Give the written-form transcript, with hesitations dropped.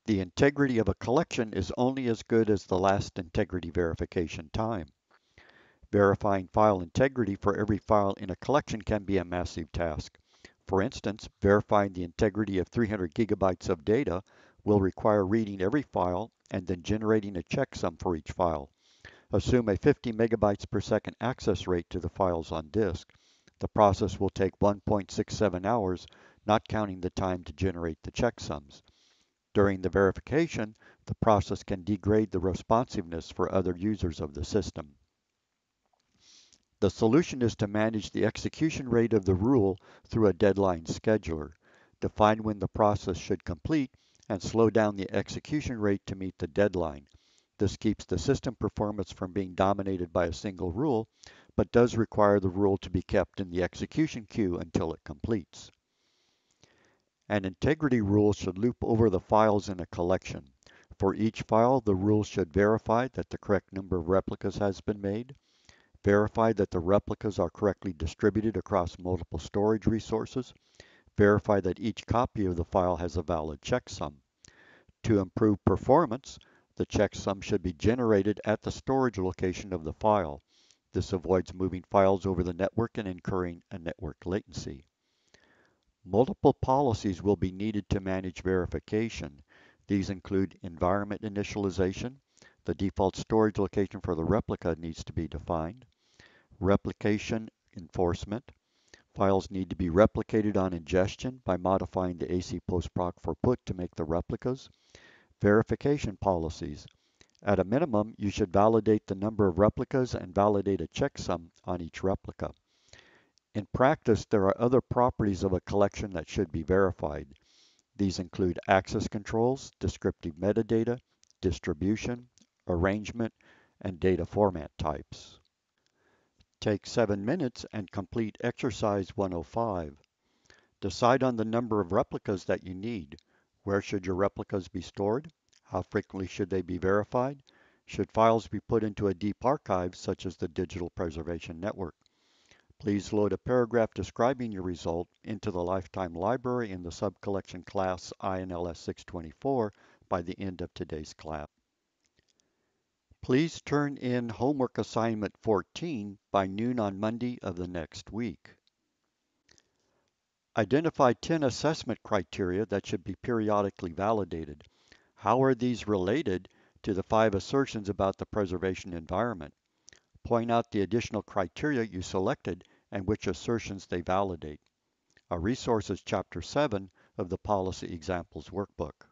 The integrity of a collection is only as good as the last integrity verification time. Verifying file integrity for every file in a collection can be a massive task. For instance, verifying the integrity of 300 gigabytes of data will require reading every file and then generating a checksum for each file. Assume a 50 megabytes per second access rate to the files on disk. The process will take 1.67 hours, not counting the time to generate the checksums. During the verification, the process can degrade the responsiveness for other users of the system. The solution is to manage the execution rate of the rule through a deadline scheduler. Define when the process should complete and slow down the execution rate to meet the deadline. This keeps the system performance from being dominated by a single rule, but does require the rule to be kept in the execution queue until it completes. An integrity rule should loop over the files in a collection. For each file, the rule should verify that the correct number of replicas has been made, verify that the replicas are correctly distributed across multiple storage resources, verify that each copy of the file has a valid checksum. To improve performance, the checksum should be generated at the storage location of the file. This avoids moving files over the network and incurring a network latency. Multiple policies will be needed to manage verification. These include environment initialization. The default storage location for the replica needs to be defined. Replication enforcement. Files need to be replicated on ingestion by modifying the AC postproc for put to make the replicas. Verification policies. At a minimum, you should validate the number of replicas and validate a checksum on each replica. In practice, there are other properties of a collection that should be verified. These include access controls, descriptive metadata, distribution, arrangement, and data format types. Take 7 minutes and complete exercise 105. Decide on the number of replicas that you need. Where should your replicas be stored? How frequently should they be verified? Should files be put into a deep archive such as the Digital Preservation Network? Please load a paragraph describing your result into the lifetime library in the subcollection class INLS 624 by the end of today's class. Please turn in homework assignment 14 by noon on Monday of the next week. Identify 10 assessment criteria that should be periodically validated. How are these related to the 5 assertions about the preservation environment? Point out the additional criteria you selected and which assertions they validate. Our resource is Chapter 7 of the Policy Examples Workbook.